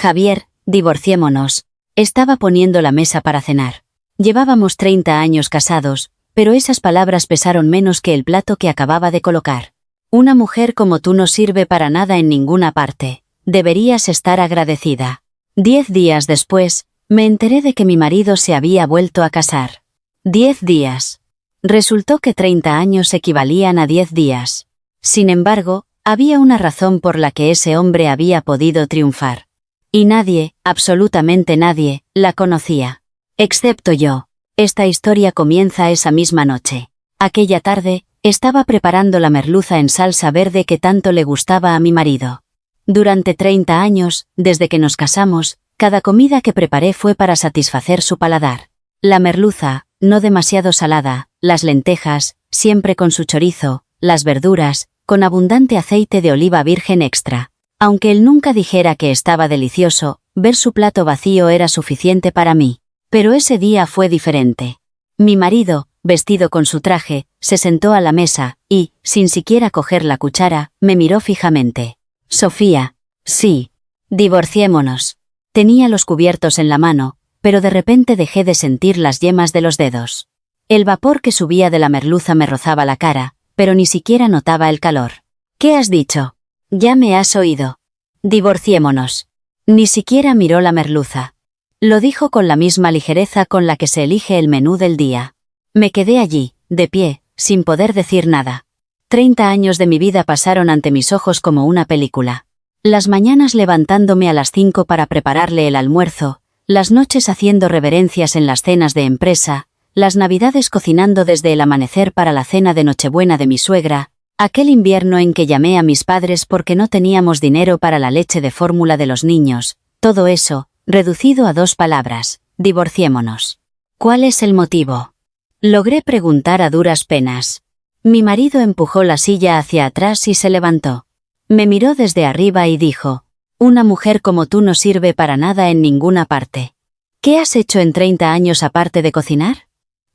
Javier, divorciémonos. Estaba poniendo la mesa para cenar. Llevábamos 30 años casados, pero esas palabras pesaron menos que el plato que acababa de colocar. Una mujer como tú no sirve para nada en ninguna parte. Deberías estar agradecida. 10 días después, me enteré de que mi marido se había vuelto a casar. 10 días. Resultó que 30 años equivalían a 10 días. Sin embargo, había una razón por la que ese hombre había podido triunfar. Y nadie, absolutamente nadie, la conocía. Excepto yo. Esta historia comienza esa misma noche. Aquella tarde, estaba preparando la merluza en salsa verde que tanto le gustaba a mi marido. Durante 30 años, desde que nos casamos, cada comida que preparé fue para satisfacer su paladar. La merluza, no demasiado salada, las lentejas, siempre con su chorizo, las verduras, con abundante aceite de oliva virgen extra. Aunque él nunca dijera que estaba delicioso, ver su plato vacío era suficiente para mí. Pero ese día fue diferente. Mi marido, vestido con su traje, se sentó a la mesa y, sin siquiera coger la cuchara, me miró fijamente. Sofía. Sí. Divorciémonos. Tenía los cubiertos en la mano, pero de repente dejé de sentir las yemas de los dedos. El vapor que subía de la merluza me rozaba la cara, pero ni siquiera notaba el calor. ¿Qué has dicho? Ya me has oído. Divorciémonos. Ni siquiera miró la merluza. Lo dijo con la misma ligereza con la que se elige el menú del día. Me quedé allí, de pie, sin poder decir nada. 30 años de mi vida pasaron ante mis ojos como una película. Las mañanas levantándome a las 5 para prepararle el almuerzo, las noches haciendo reverencias en las cenas de empresa, las navidades cocinando desde el amanecer para la cena de Nochebuena de mi suegra, aquel invierno en que llamé a mis padres porque no teníamos dinero para la leche de fórmula de los niños, todo eso, reducido a 2 palabras: divorciémonos. ¿Cuál es el motivo? Logré preguntar a duras penas. Mi marido empujó la silla hacia atrás y se levantó. Me miró desde arriba y dijo: una mujer como tú no sirve para nada en ninguna parte. ¿Qué has hecho en 30 años aparte de cocinar?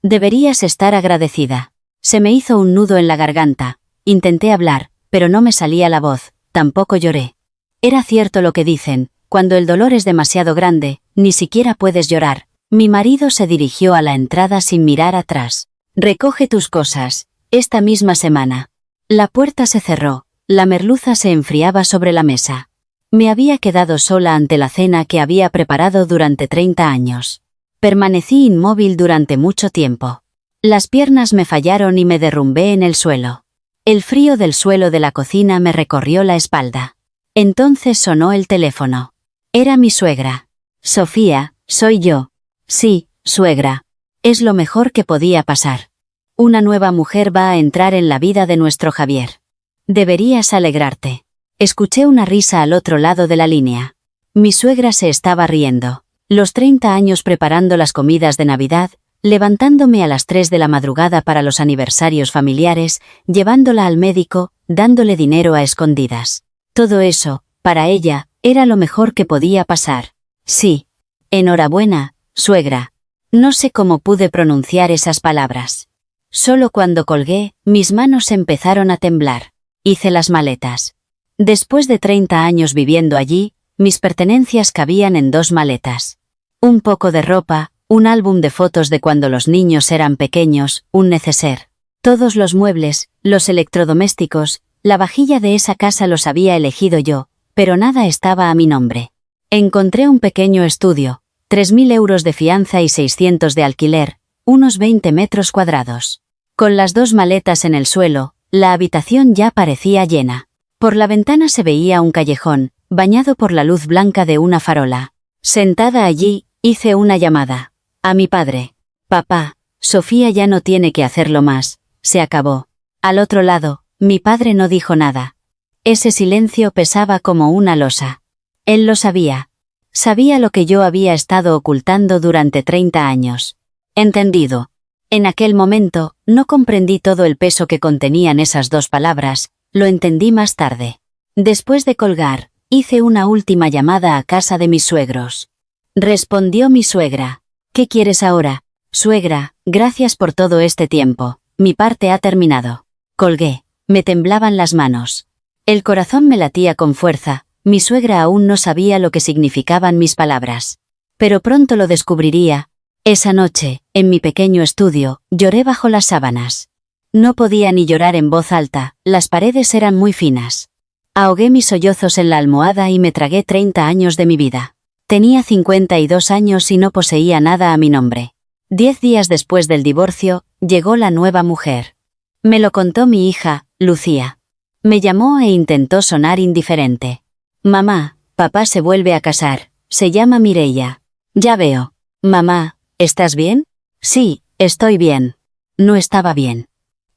Deberías estar agradecida. Se me hizo un nudo en la garganta. Intenté hablar, pero no me salía la voz, tampoco lloré. Era cierto lo que dicen: cuando el dolor es demasiado grande, ni siquiera puedes llorar. Mi marido se dirigió a la entrada sin mirar atrás. Recoge tus cosas, esta misma semana. La puerta se cerró, la merluza se enfriaba sobre la mesa. Me había quedado sola ante la cena que había preparado durante 30 años. Permanecí inmóvil durante mucho tiempo. Las piernas me fallaron y me derrumbé en el suelo. El frío del suelo de la cocina me recorrió la espalda. Entonces sonó el teléfono. Era mi suegra. Sofía, soy yo. Sí, suegra. Es lo mejor que podía pasar. Una nueva mujer va a entrar en la vida de nuestro Javier. Deberías alegrarte. Escuché una risa al otro lado de la línea. Mi suegra se estaba riendo. Los 30 años preparando las comidas de Navidad, levantándome a las 3 de la madrugada para los aniversarios familiares, llevándola al médico, dándole dinero a escondidas. Todo eso, para ella, era lo mejor que podía pasar. Sí. Enhorabuena, suegra. No sé cómo pude pronunciar esas palabras. Solo cuando colgué, mis manos empezaron a temblar. Hice las maletas. Después de 30 años viviendo allí, mis pertenencias cabían en 2 maletas. Un poco de ropa, un álbum de fotos de cuando los niños eran pequeños, un neceser. Todos los muebles, los electrodomésticos, la vajilla de esa casa los había elegido yo, pero nada estaba a mi nombre. Encontré un pequeño estudio, 3.000 euros de fianza y 600 de alquiler, unos 20 metros cuadrados. Con las 2 maletas en el suelo, la habitación ya parecía llena. Por la ventana se veía un callejón, bañado por la luz blanca de una farola. Sentada allí, hice una llamada. A mi padre. Papá, Sofía ya no tiene que hacerlo más, se acabó. Al otro lado, mi padre no dijo nada. Ese silencio pesaba como una losa. Él lo sabía. Sabía lo que yo había estado ocultando durante 30 años. Entendido. En aquel momento, no comprendí todo el peso que contenían esas 2 palabras, lo entendí más tarde. Después de colgar, hice una última llamada a casa de mis suegros. Respondió mi suegra. ¿Qué quieres ahora? Suegra, gracias por todo este tiempo. Mi parte ha terminado. Colgué. Me temblaban las manos. El corazón me latía con fuerza, Mi suegra aún no sabía lo que significaban mis palabras. Pero pronto lo descubriría. Esa noche, en mi pequeño estudio, lloré bajo las sábanas. No podía ni llorar en voz alta, las paredes eran muy finas. Ahogué mis sollozos en la almohada y me tragué 30 años de mi vida. Tenía 52 años y no poseía nada a mi nombre. 10 días después del divorcio, llegó la nueva mujer. Me lo contó mi hija, Lucía. Me llamó e intentó sonar indiferente. Mamá, papá se vuelve a casar, se llama Mireia. Ya veo. Mamá, ¿estás bien? Sí, estoy bien. No estaba bien.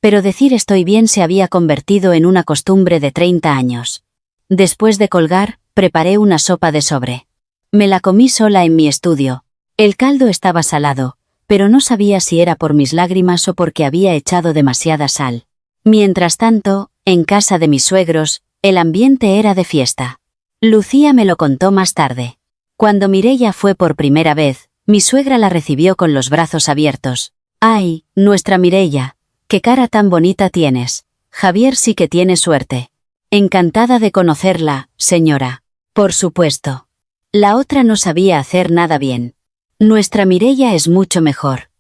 Pero decir estoy bien se había convertido en una costumbre de 30 años. Después de colgar, preparé una sopa de sobre. Me la comí sola en mi estudio. El caldo estaba salado, pero no sabía si era por mis lágrimas o porque había echado demasiada sal. Mientras tanto, en casa de mis suegros, el ambiente era de fiesta. Lucía me lo contó más tarde. Cuando Mireia fue por primera vez, mi suegra la recibió con los brazos abiertos. ¡Ay, nuestra Mireia! ¡Qué cara tan bonita tienes! Javier sí que tiene suerte. Encantada de conocerla, señora. Por supuesto. La otra no sabía hacer nada bien. Nuestra Mireia es mucho mejor.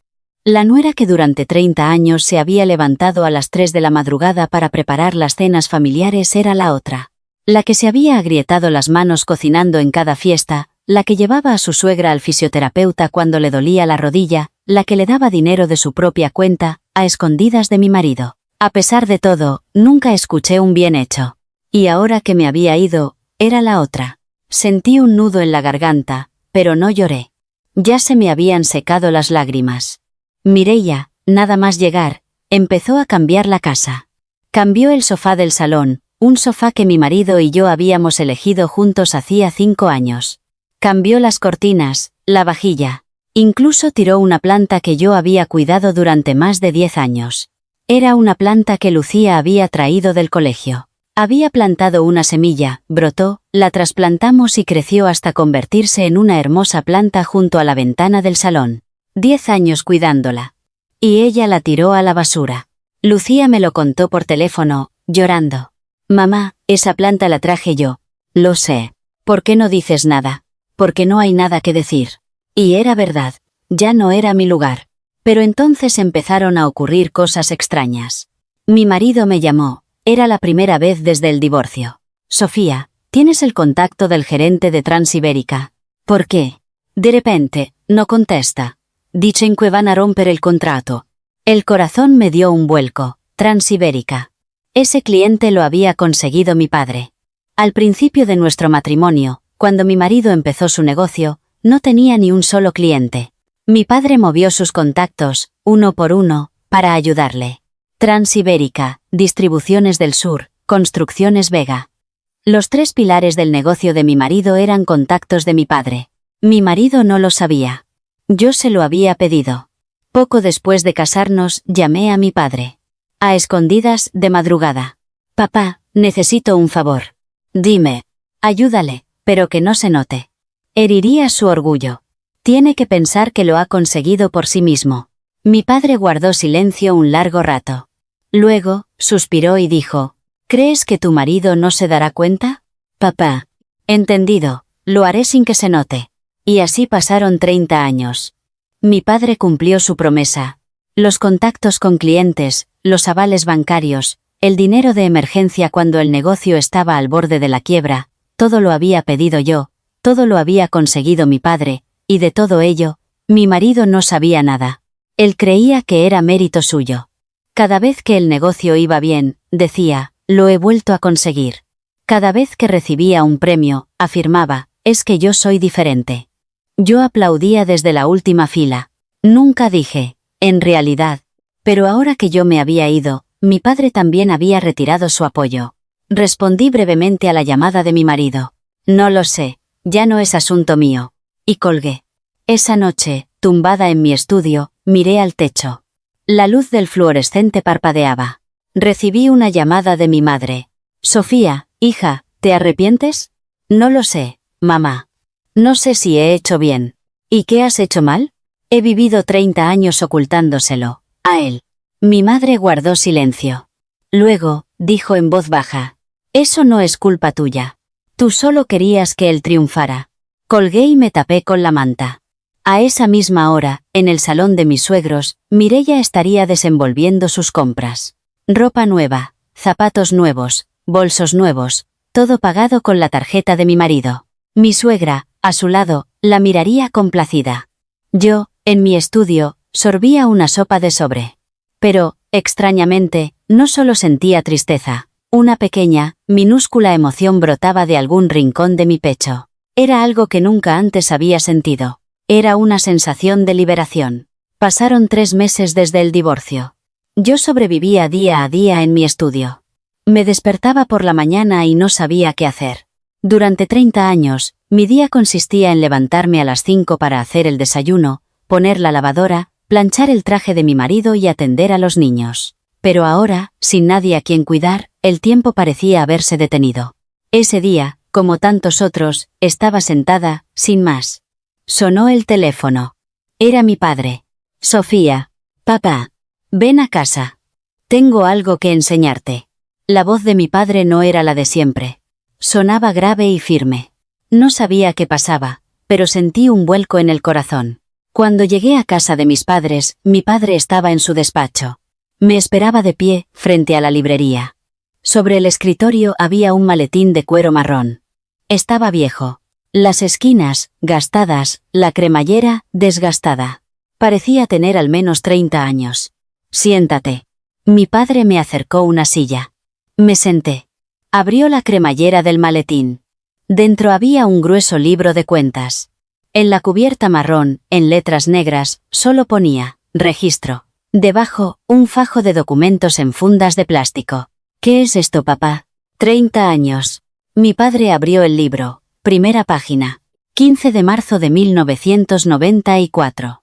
La nuera que durante 30 años se había levantado a las 3 de la madrugada para preparar las cenas familiares era la otra. La que se había agrietado las manos cocinando en cada fiesta, la que llevaba a su suegra al fisioterapeuta cuando le dolía la rodilla, la que le daba dinero de su propia cuenta, a escondidas de mi marido. A pesar de todo, nunca escuché un bien hecho. Y ahora que me había ido, era la otra. Sentí un nudo en la garganta, pero no lloré. Ya se me habían secado las lágrimas. Mireia, nada más llegar, empezó a cambiar la casa. Cambió el sofá del salón, un sofá que mi marido y yo habíamos elegido juntos hacía 5 años. Cambió las cortinas, la vajilla. Incluso tiró una planta que yo había cuidado durante más de 10 años. Era una planta que Lucía había traído del colegio. Había plantado una semilla, brotó, la trasplantamos y creció hasta convertirse en una hermosa planta junto a la ventana del salón. 10 años cuidándola. Y ella la tiró a la basura. Lucía me lo contó por teléfono, llorando. Mamá, esa planta la traje yo. Lo sé. ¿Por qué no dices nada? Porque no hay nada que decir. Y era verdad, ya no era mi lugar. Pero entonces empezaron a ocurrir cosas extrañas. Mi marido me llamó, era la primera vez desde el divorcio. Sofía, ¿tienes el contacto del gerente de Transibérica? ¿Por qué? De repente, no contesta. Dicen que van a romper el contrato. El corazón me dio un vuelco. Transibérica. Ese cliente lo había conseguido mi padre. Al principio de nuestro matrimonio, cuando mi marido empezó su negocio, no tenía ni un solo cliente. Mi padre movió sus contactos, uno por uno, para ayudarle. Transibérica, Distribuciones del Sur, Construcciones Vega. Los 3 pilares del negocio de mi marido eran contactos de mi padre. Mi marido no lo sabía. Yo se lo había pedido. Poco después de casarnos, llamé a mi padre. A escondidas, de madrugada. Papá, necesito un favor. Dime. Ayúdale, pero que no se note. Heriría su orgullo. Tiene que pensar que lo ha conseguido por sí mismo. Mi padre guardó silencio un largo rato. Luego, suspiró y dijo, ¿crees que tu marido no se dará cuenta? Papá. Entendido, lo haré sin que se note. Y así pasaron 30 años. Mi padre cumplió su promesa. Los contactos con clientes, los avales bancarios, el dinero de emergencia cuando el negocio estaba al borde de la quiebra, todo lo había pedido yo, todo lo había conseguido mi padre, y de todo ello, mi marido no sabía nada. Él creía que era mérito suyo. Cada vez que el negocio iba bien, decía, lo he vuelto a conseguir. Cada vez que recibía un premio, afirmaba, es que yo soy diferente. Yo aplaudía desde la última fila. Nunca dije, en realidad. Pero ahora que yo me había ido, mi padre también había retirado su apoyo. Respondí brevemente a la llamada de mi marido. No lo sé, ya no es asunto mío. Y colgué. Esa noche, tumbada en mi estudio, miré al techo. La luz del fluorescente parpadeaba. Recibí una llamada de mi madre. Sofía, hija, ¿te arrepientes? No lo sé, mamá. No sé si he hecho bien. ¿Y qué has hecho mal? He vivido 30 años ocultándoselo, a él. Mi madre guardó silencio. Luego, dijo en voz baja, eso no es culpa tuya. Tú solo querías que él triunfara. Colgué y me tapé con la manta. A esa misma hora, en el salón de mis suegros, Mireia estaría desenvolviendo sus compras. Ropa nueva, zapatos nuevos, bolsos nuevos, todo pagado con la tarjeta de mi marido. Mi suegra, a su lado, la miraría complacida. Yo, en mi estudio, sorbía una sopa de sobre. Pero, extrañamente, no solo sentía tristeza. Una pequeña, minúscula emoción brotaba de algún rincón de mi pecho. Era algo que nunca antes había sentido. Era una sensación de liberación. Pasaron 3 meses desde el divorcio. Yo sobrevivía día a día en mi estudio. Me despertaba por la mañana y no sabía qué hacer. Durante 30 años, mi día consistía en levantarme a las 5 para hacer el desayuno, poner la lavadora, planchar el traje de mi marido y atender a los niños. Pero ahora, sin nadie a quien cuidar, el tiempo parecía haberse detenido. Ese día, como tantos otros, estaba sentada, sin más. Sonó el teléfono. Era mi padre. Sofía. Papá. Ven a casa. Tengo algo que enseñarte. La voz de mi padre no era la de siempre. Sonaba grave y firme. No sabía qué pasaba, pero sentí un vuelco en el corazón. Cuando llegué a casa de mis padres, mi padre estaba en su despacho. Me esperaba de pie, frente a la librería. Sobre el escritorio había un maletín de cuero marrón. Estaba viejo. Las esquinas, gastadas, la cremallera, desgastada. Parecía tener al menos 30 años. Siéntate. Mi padre me acercó una silla. Me senté. Abrió la cremallera del maletín. Dentro había un grueso libro de cuentas. En la cubierta marrón, en letras negras, solo ponía, registro. Debajo, un fajo de documentos en fundas de plástico. ¿Qué es esto, papá? 30 años. Mi padre abrió el libro. Primera página. 15 de marzo de 1994.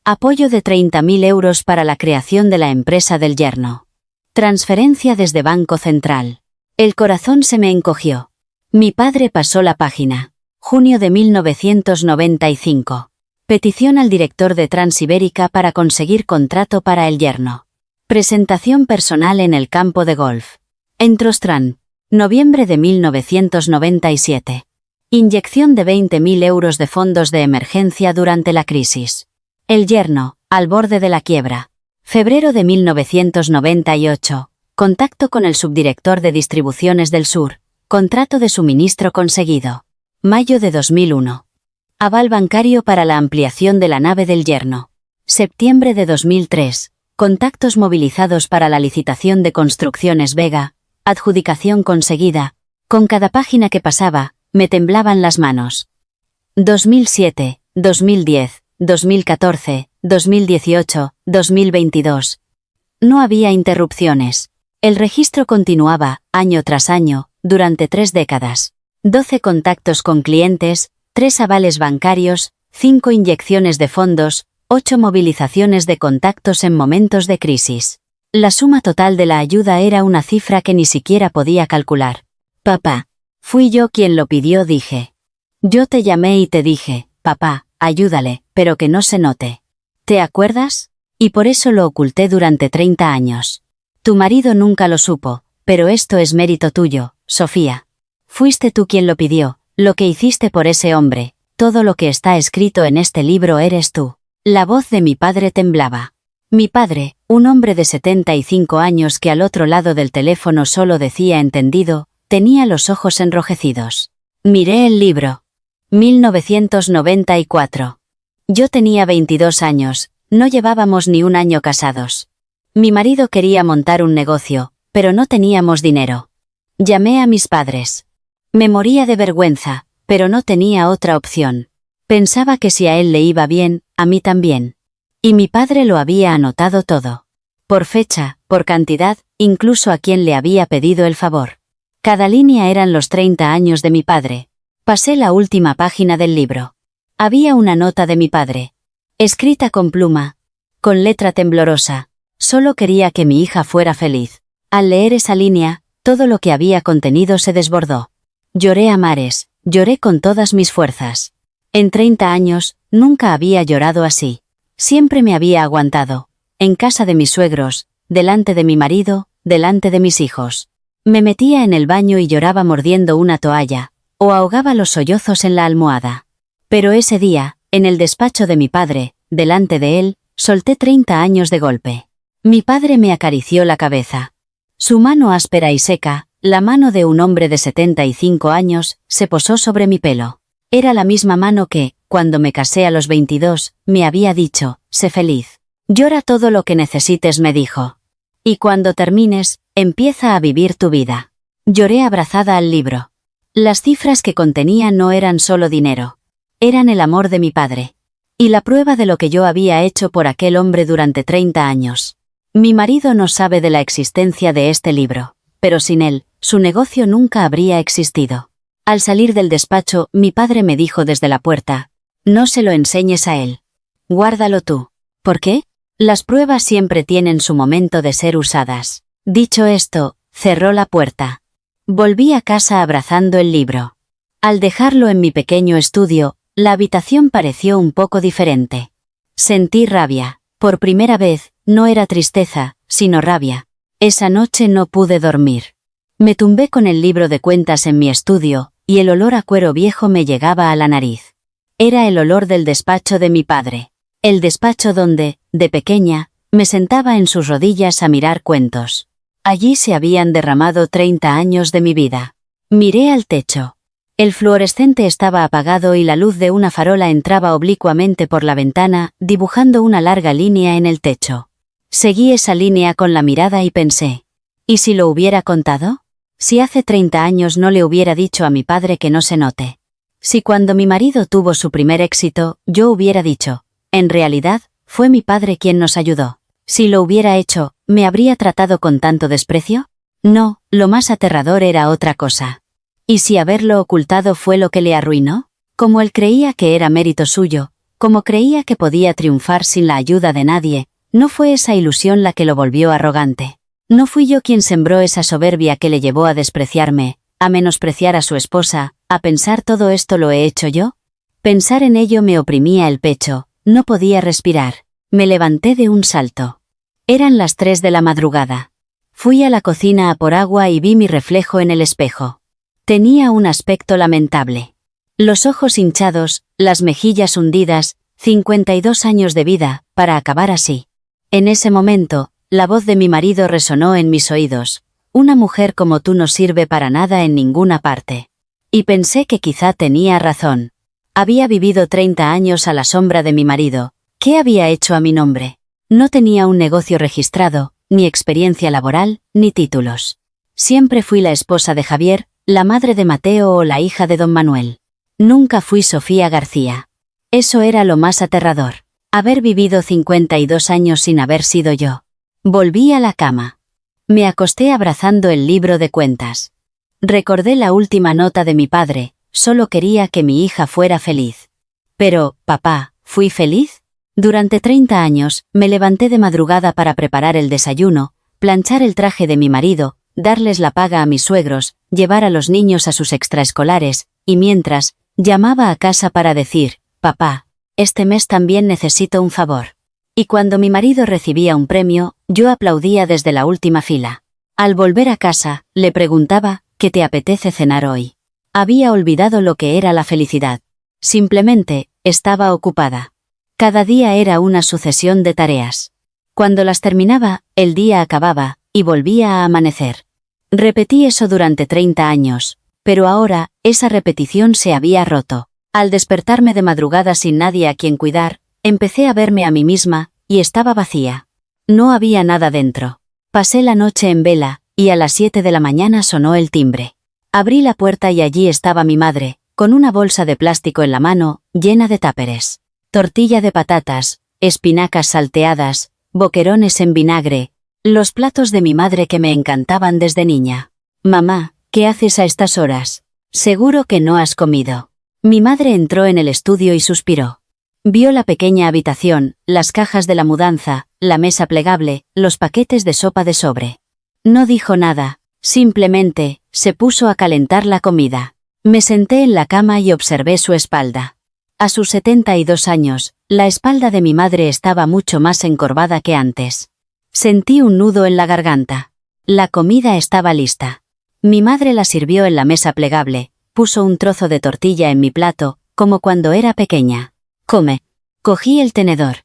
Apoyo de 30.000 euros para la creación de la empresa del yerno. Transferencia desde Banco Central. El corazón se me encogió. Mi padre pasó la página. Junio de 1995. Petición al director de Transibérica para conseguir contrato para el yerno. Presentación personal en el campo de golf. En Trostran. Noviembre de 1997. Inyección de 20.000 euros de fondos de emergencia durante la crisis. El yerno, al borde de la quiebra. Febrero de 1998. Contacto con el subdirector de Distribuciones del Sur. Contrato de suministro conseguido. Mayo de 2001. Aval bancario para la ampliación de la nave del yerno. Septiembre de 2003. Contactos movilizados para la licitación de Construcciones Vega. Adjudicación conseguida. Con cada página que pasaba, me temblaban las manos. 2007, 2010, 2014, 2018, 2022. No había interrupciones. El registro continuaba, año tras año, durante 3 décadas. 12 contactos con clientes, 3 avales bancarios, 5 inyecciones de fondos, 8 movilizaciones de contactos en momentos de crisis. La suma total de la ayuda era una cifra que ni siquiera podía calcular. Papá. Fui yo quien lo pidió, dije. Yo te llamé y te dije, papá, ayúdale, pero que no se note. ¿Te acuerdas? Y por eso lo oculté durante 30 años. Tu marido nunca lo supo, pero esto es mérito tuyo, Sofía. Fuiste tú quien lo pidió, lo que hiciste por ese hombre, todo lo que está escrito en este libro eres tú. La voz de mi padre temblaba. Mi padre, un hombre de 75 años que al otro lado del teléfono solo decía entendido, tenía los ojos enrojecidos. Miré el libro. 1994. Yo tenía 22 años, no llevábamos ni un año casados. Mi marido quería montar un negocio, pero no teníamos dinero. Llamé a mis padres. Me moría de vergüenza, pero no tenía otra opción. Pensaba que si a él le iba bien, a mí también. Y mi padre lo había anotado todo. Por fecha, por cantidad, incluso a quien le había pedido el favor. Cada línea eran los 30 años de mi padre. Pasé la última página del libro. Había una nota de mi padre. Escrita con pluma. Con letra temblorosa. Solo quería que mi hija fuera feliz. Al leer esa línea, todo lo que había contenido se desbordó. Lloré a mares, lloré con todas mis fuerzas. En 30 años, nunca había llorado así. Siempre me había aguantado. En casa de mis suegros, delante de mi marido, delante de mis hijos. Me metía en el baño y lloraba mordiendo una toalla, o ahogaba los sollozos en la almohada. Pero ese día, en el despacho de mi padre, delante de él, solté 30 años de golpe. Mi padre me acarició la cabeza. Su mano áspera y seca, la mano de un hombre de 75 años, se posó sobre mi pelo. Era la misma mano que, cuando me casé a los 22, me había dicho, sé feliz. Llora todo lo que necesites, me dijo. Y cuando termines, empieza a vivir tu vida. Lloré abrazada al libro. Las cifras que contenía no eran solo dinero. Eran el amor de mi padre. Y la prueba de lo que yo había hecho por aquel hombre durante 30 años. Mi marido no sabe de la existencia de este libro, pero sin él, su negocio nunca habría existido. Al salir del despacho, mi padre me dijo desde la puerta, no se lo enseñes a él. Guárdalo tú. ¿Por qué? Las pruebas siempre tienen su momento de ser usadas. Dicho esto, cerró la puerta. Volví a casa abrazando el libro. Al dejarlo en mi pequeño estudio, la habitación pareció un poco diferente. Sentí rabia. Por primera vez, no era tristeza, sino rabia. Esa noche no pude dormir. Me tumbé con el libro de cuentas en mi estudio, y el olor a cuero viejo me llegaba a la nariz. Era el olor del despacho de mi padre. El despacho donde, de pequeña, me sentaba en sus rodillas a mirar cuentos. Allí se habían derramado 30 años de mi vida. Miré al techo. El fluorescente estaba apagado y la luz de una farola entraba oblicuamente por la ventana, dibujando una larga línea en el techo. Seguí esa línea con la mirada y pensé, ¿y si lo hubiera contado? Si hace 30 años no le hubiera dicho a mi padre que no se note. Si cuando mi marido tuvo su primer éxito, yo hubiera dicho, en realidad, fue mi padre quien nos ayudó. Si lo hubiera hecho, ¿me habría tratado con tanto desprecio? No, lo más aterrador era otra cosa. ¿Y si haberlo ocultado fue lo que le arruinó? Como él creía que era mérito suyo, como creía que podía triunfar sin la ayuda de nadie, ¿no fue esa ilusión la que lo volvió arrogante? ¿No fui yo quien sembró esa soberbia que le llevó a despreciarme, a menospreciar a su esposa, a pensar todo esto lo he hecho yo? Pensar en ello me oprimía el pecho, no podía respirar. Me levanté de un salto. Eran las 3 de la madrugada. Fui a la cocina a por agua y vi mi reflejo en el espejo. Tenía un aspecto lamentable. Los ojos hinchados, las mejillas hundidas, 52 años de vida, para acabar así. En ese momento, la voz de mi marido resonó en mis oídos. Una mujer como tú no sirve para nada en ninguna parte. Y pensé que quizá tenía razón. Había vivido 30 años a la sombra de mi marido. ¿Qué había hecho a mi nombre? No tenía un negocio registrado, ni experiencia laboral, ni títulos. Siempre fui la esposa de Javier, la madre de Mateo o la hija de don Manuel. Nunca fui Sofía García. Eso era lo más aterrador. Haber vivido 52 años sin haber sido yo. Volví a la cama. Me acosté abrazando el libro de cuentas. Recordé la última nota de mi padre, solo quería que mi hija fuera feliz. Pero, papá, ¿fui feliz? Durante 30 años, me levanté de madrugada para preparar el desayuno, planchar el traje de mi marido, darles la paga a mis suegros, llevar a los niños a sus extraescolares, y mientras, llamaba a casa para decir, papá, este mes también necesito un favor. Y cuando mi marido recibía un premio, yo aplaudía desde la última fila. Al volver a casa, le preguntaba, ¿qué te apetece cenar hoy? Había olvidado lo que era la felicidad. Simplemente, estaba ocupada. Cada día era una sucesión de tareas. Cuando las terminaba, el día acababa, y volvía a amanecer. Repetí eso durante 30 años, pero ahora, esa repetición se había roto. Al despertarme de madrugada sin nadie a quien cuidar, empecé a verme a mí misma, y estaba vacía. No había nada dentro. Pasé la noche en vela, y a las 7 de la mañana sonó el timbre. Abrí la puerta y allí estaba mi madre, con una bolsa de plástico en la mano, llena de táperes. Tortilla de patatas, espinacas salteadas, boquerones en vinagre, los platos de mi madre que me encantaban desde niña. Mamá, ¿qué haces a estas horas? Seguro que no has comido. Mi madre entró en el estudio y suspiró. Vio la pequeña habitación, las cajas de la mudanza, la mesa plegable, los paquetes de sopa de sobre. No dijo nada, simplemente, se puso a calentar la comida. Me senté en la cama y observé su espalda. A sus 72 años, la espalda de mi madre estaba mucho más encorvada que antes. Sentí un nudo en la garganta. La comida estaba lista. Mi madre la sirvió en la mesa plegable, puso un trozo de tortilla en mi plato, como cuando era pequeña. Come. Cogí el tenedor.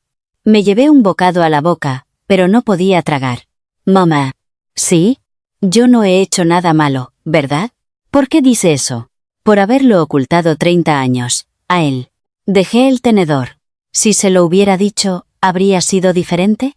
Me llevé un bocado a la boca, pero no podía tragar. Mamá. ¿Sí? Yo no he hecho nada malo, ¿verdad? ¿Por qué dice eso? Por haberlo ocultado 30 años. A él. Dejé el tenedor. Si se lo hubiera dicho, ¿habría sido diferente?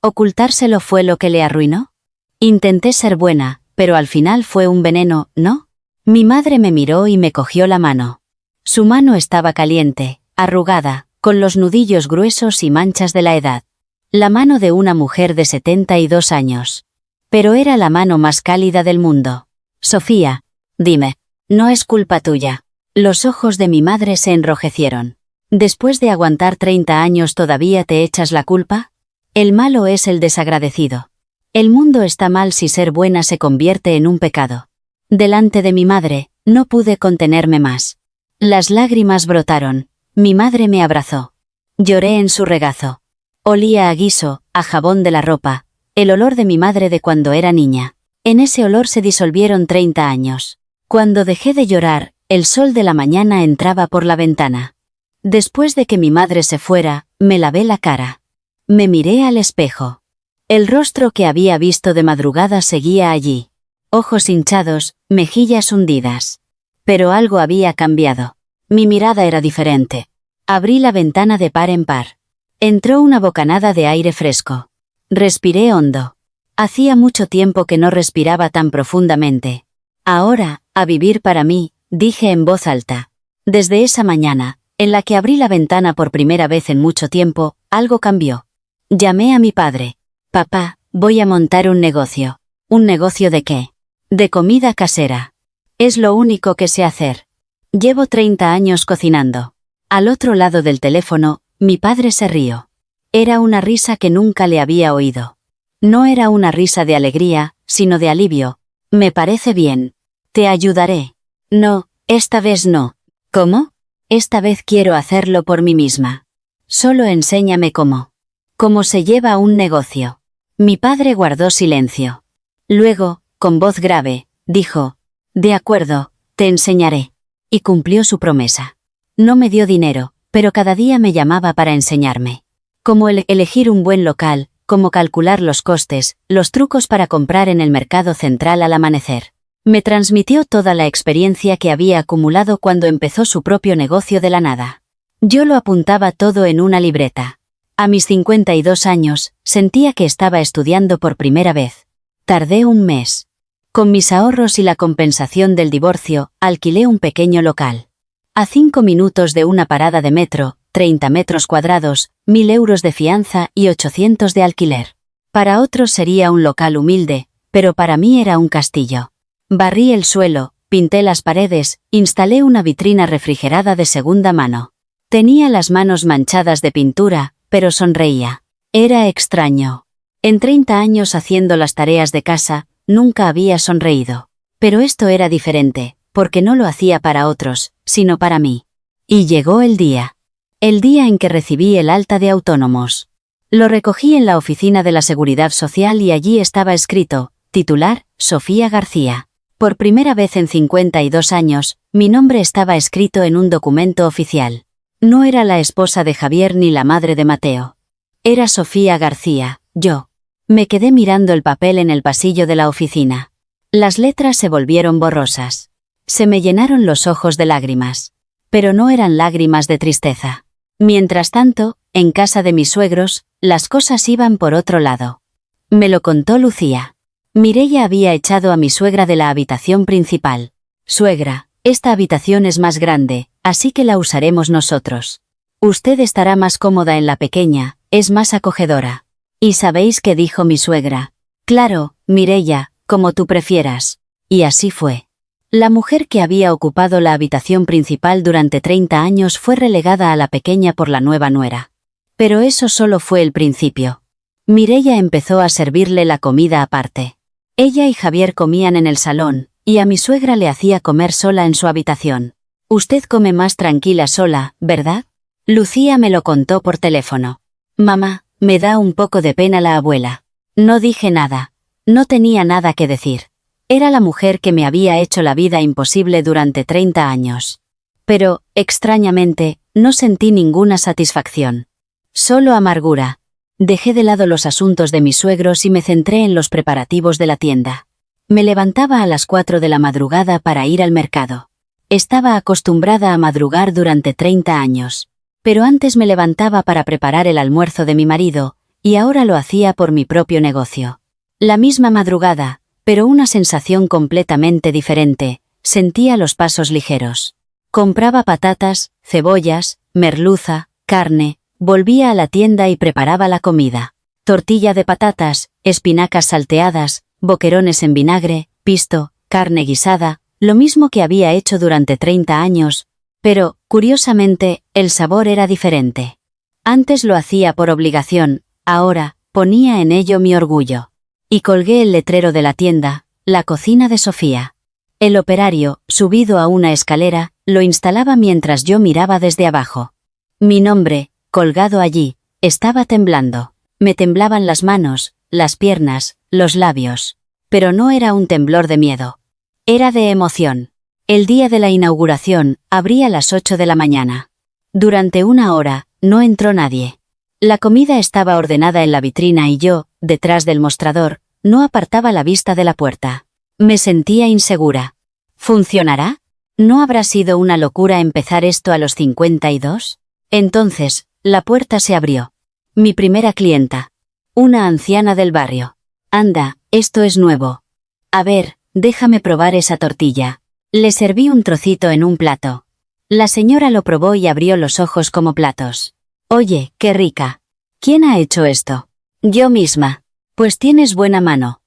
¿Ocultárselo fue lo que le arruinó? Intenté ser buena, pero al final fue un veneno, ¿no? Mi madre me miró y me cogió la mano. Su mano estaba caliente, arrugada, con los nudillos gruesos y manchas de la edad. La mano de una mujer de 72 años. Pero era la mano más cálida del mundo. Sofía, dime, no es culpa tuya. Los ojos de mi madre se enrojecieron. ¿Después de aguantar 30 años todavía te echas la culpa? El malo es el desagradecido. El mundo está mal si ser buena se convierte en un pecado. Delante de mi madre, no pude contenerme más. Las lágrimas brotaron. Mi madre me abrazó. Lloré en su regazo. Olía a guiso, a jabón de la ropa, el olor de mi madre de cuando era niña. En ese olor se disolvieron 30 años. Cuando dejé de llorar, el sol de la mañana entraba por la ventana. Después de que mi madre se fuera, me lavé la cara. Me miré al espejo. El rostro que había visto de madrugada seguía allí. Ojos hinchados, mejillas hundidas. Pero algo había cambiado. Mi mirada era diferente. Abrí la ventana de par en par. Entró una bocanada de aire fresco. Respiré hondo. Hacía mucho tiempo que no respiraba tan profundamente. Ahora, a vivir para mí, dije en voz alta. Desde esa mañana, en la que abrí la ventana por primera vez en mucho tiempo, algo cambió. Llamé a mi padre. Papá, voy a montar un negocio. ¿Un negocio de qué? De comida casera. Es lo único que sé hacer. Llevo 30 años cocinando. Al otro lado del teléfono, mi padre se rió. Era una risa que nunca le había oído. No era una risa de alegría, sino de alivio. Me parece bien. Te ayudaré. No, esta vez no. ¿Cómo? Esta vez quiero hacerlo por mí misma. Solo enséñame cómo. ¿Cómo se lleva un negocio? Mi padre guardó silencio. Luego, con voz grave, dijo, de acuerdo, te enseñaré. Y cumplió su promesa. No me dio dinero, pero cada día me llamaba para enseñarme. Cómo elegir un buen local, cómo calcular los costes, los trucos para comprar en el mercado central al amanecer. Me transmitió toda la experiencia que había acumulado cuando empezó su propio negocio de la nada. Yo lo apuntaba todo en una libreta. A mis 52 años, sentía que estaba estudiando por primera vez. Tardé un mes. Con mis ahorros y la compensación del divorcio, alquilé un pequeño local. A 5 minutos de una parada de metro, 30 metros cuadrados, 1.000 euros de fianza y 800 de alquiler. Para otros sería un local humilde, pero para mí era un castillo. Barrí el suelo, pinté las paredes, instalé una vitrina refrigerada de segunda mano. Tenía las manos manchadas de pintura, pero sonreía. Era extraño. En 30 años haciendo las tareas de casa, nunca había sonreído. Pero esto era diferente, porque no lo hacía para otros, sino para mí. Y llegó el día. El día en que recibí el alta de autónomos. Lo recogí en la oficina de la Seguridad Social y allí estaba escrito, titular, Sofía García. Por primera vez en 52 años, mi nombre estaba escrito en un documento oficial. No era la esposa de Javier ni la madre de Mateo. Era Sofía García, yo. Me quedé mirando el papel en el pasillo de la oficina. Las letras se volvieron borrosas. Se me llenaron los ojos de lágrimas. Pero no eran lágrimas de tristeza. Mientras tanto, en casa de mis suegros, las cosas iban por otro lado. Me lo contó Lucía. Mireia había echado a mi suegra de la habitación principal. Suegra, esta habitación es más grande, así que la usaremos nosotros. Usted estará más cómoda en la pequeña, es más acogedora. ¿Y sabéis qué dijo mi suegra? Claro, Mireia, como tú prefieras. Y así fue. La mujer que había ocupado la habitación principal durante 30 años fue relegada a la pequeña por la nueva nuera. Pero eso solo fue el principio. Mireia empezó a servirle la comida aparte. Ella y Javier comían en el salón, y a mi suegra le hacía comer sola en su habitación. Usted come más tranquila sola, ¿verdad? Lucía me lo contó por teléfono. Mamá, me da un poco de pena la abuela. No dije nada. No tenía nada que decir. Era la mujer que me había hecho la vida imposible durante 30 años. Pero, extrañamente, no sentí ninguna satisfacción. Solo amargura. Dejé de lado los asuntos de mis suegros y me centré en los preparativos de la tienda. Me levantaba a las 4 de la madrugada para ir al mercado. Estaba acostumbrada a madrugar durante 30 años. Pero antes me levantaba para preparar el almuerzo de mi marido, y ahora lo hacía por mi propio negocio. La misma madrugada, pero una sensación completamente diferente. Sentía los pasos ligeros. Compraba patatas, cebollas, merluza, carne, volvía a la tienda y preparaba la comida. Tortilla de patatas, espinacas salteadas, boquerones en vinagre, pisto, carne guisada, lo mismo que había hecho durante 30 años, pero, curiosamente, el sabor era diferente. Antes lo hacía por obligación, ahora, ponía en ello mi orgullo. Y colgué el letrero de la tienda, la cocina de Sofía. El operario, subido a una escalera, lo instalaba mientras yo miraba desde abajo. Mi nombre, colgado allí, estaba temblando. Me temblaban las manos, las piernas, los labios. Pero no era un temblor de miedo. Era de emoción. El día de la inauguración, abrí a las 8 de la mañana. Durante 1 hora, no entró nadie. La comida estaba ordenada en la vitrina y yo, detrás del mostrador, no apartaba la vista de la puerta. Me sentía insegura. ¿Funcionará? ¿No habrá sido una locura empezar esto a los 52? Entonces, la puerta se abrió. Mi primera clienta. Una anciana del barrio. Anda, esto es nuevo. A ver, déjame probar esa tortilla. Le serví un trocito en un plato. La señora lo probó y abrió los ojos como platos. Oye, qué rica. ¿Quién ha hecho esto? Yo misma. Pues tienes buena mano.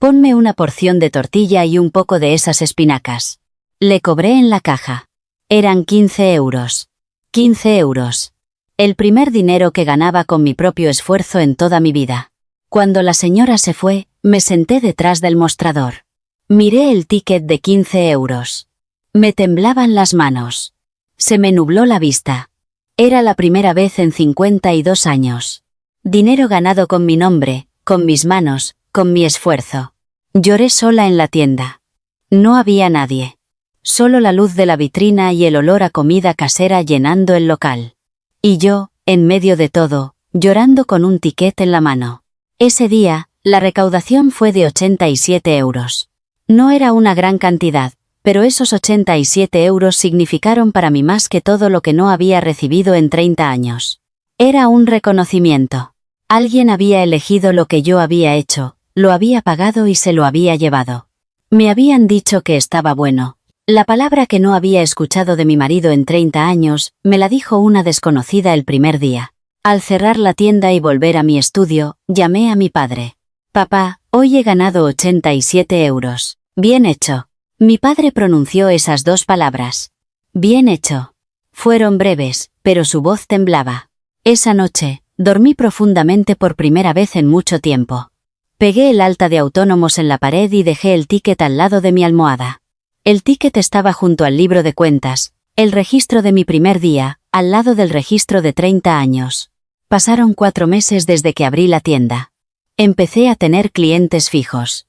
Ponme una porción de tortilla y un poco de esas espinacas. Le cobré en la caja. Eran 15 euros. 15 euros. El primer dinero que ganaba con mi propio esfuerzo en toda mi vida. Cuando la señora se fue, me senté detrás del mostrador. Miré el ticket de 15 euros. Me temblaban las manos. Se me nubló la vista. Era la primera vez en 52 años. Dinero ganado con mi nombre, con mis manos, con mi esfuerzo. Lloré sola en la tienda. No había nadie. Solo la luz de la vitrina y el olor a comida casera llenando el local. Y yo, en medio de todo, llorando con un ticket en la mano. Ese día, la recaudación fue de 87 euros. No era una gran cantidad, pero esos 87 euros significaron para mí más que todo lo que no había recibido en 30 años. Era un reconocimiento. Alguien había elegido lo que yo había hecho, lo había pagado y se lo había llevado. Me habían dicho que estaba bueno. La palabra que no había escuchado de mi marido en 30 años, me la dijo una desconocida el primer día. Al cerrar la tienda y volver a mi estudio, llamé a mi padre. Papá, hoy he ganado 87 euros. Bien hecho. Mi padre pronunció esas 2 palabras. Bien hecho. Fueron breves, pero su voz temblaba. Esa noche, dormí profundamente por primera vez en mucho tiempo. Pegué el alta de autónomos en la pared y dejé el ticket al lado de mi almohada. El ticket estaba junto al libro de cuentas, el registro de mi primer día, al lado del registro de 30 años. Pasaron 4 meses desde que abrí la tienda. Empecé a tener clientes fijos.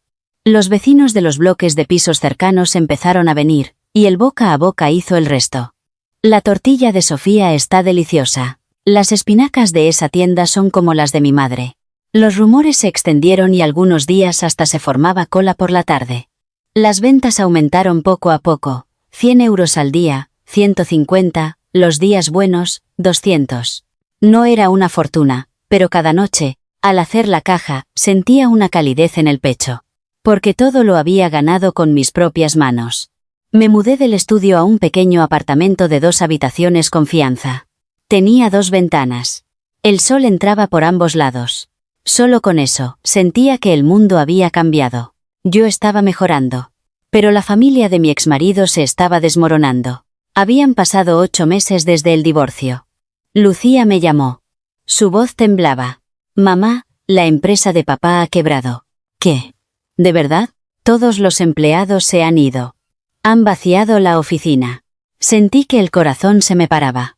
Los vecinos de los bloques de pisos cercanos empezaron a venir, y el boca a boca hizo el resto. La tortilla de Sofía está deliciosa. Las espinacas de esa tienda son como las de mi madre. Los rumores se extendieron y algunos días hasta se formaba cola por la tarde. Las ventas aumentaron poco a poco, 100 euros al día, 150, los días buenos, 200. No era una fortuna, pero cada noche, al hacer la caja, sentía una calidez en el pecho. Porque todo lo había ganado con mis propias manos. Me mudé del estudio a un pequeño apartamento de 2 habitaciones con fianza. Tenía 2 ventanas. El sol entraba por ambos lados. Solo con eso, sentía que el mundo había cambiado. Yo estaba mejorando. Pero la familia de mi exmarido se estaba desmoronando. Habían pasado 8 meses desde el divorcio. Lucía me llamó. Su voz temblaba. Mamá, la empresa de papá ha quebrado. ¿Qué? ¿De verdad? Todos los empleados se han ido. Han vaciado la oficina. Sentí que el corazón se me paraba.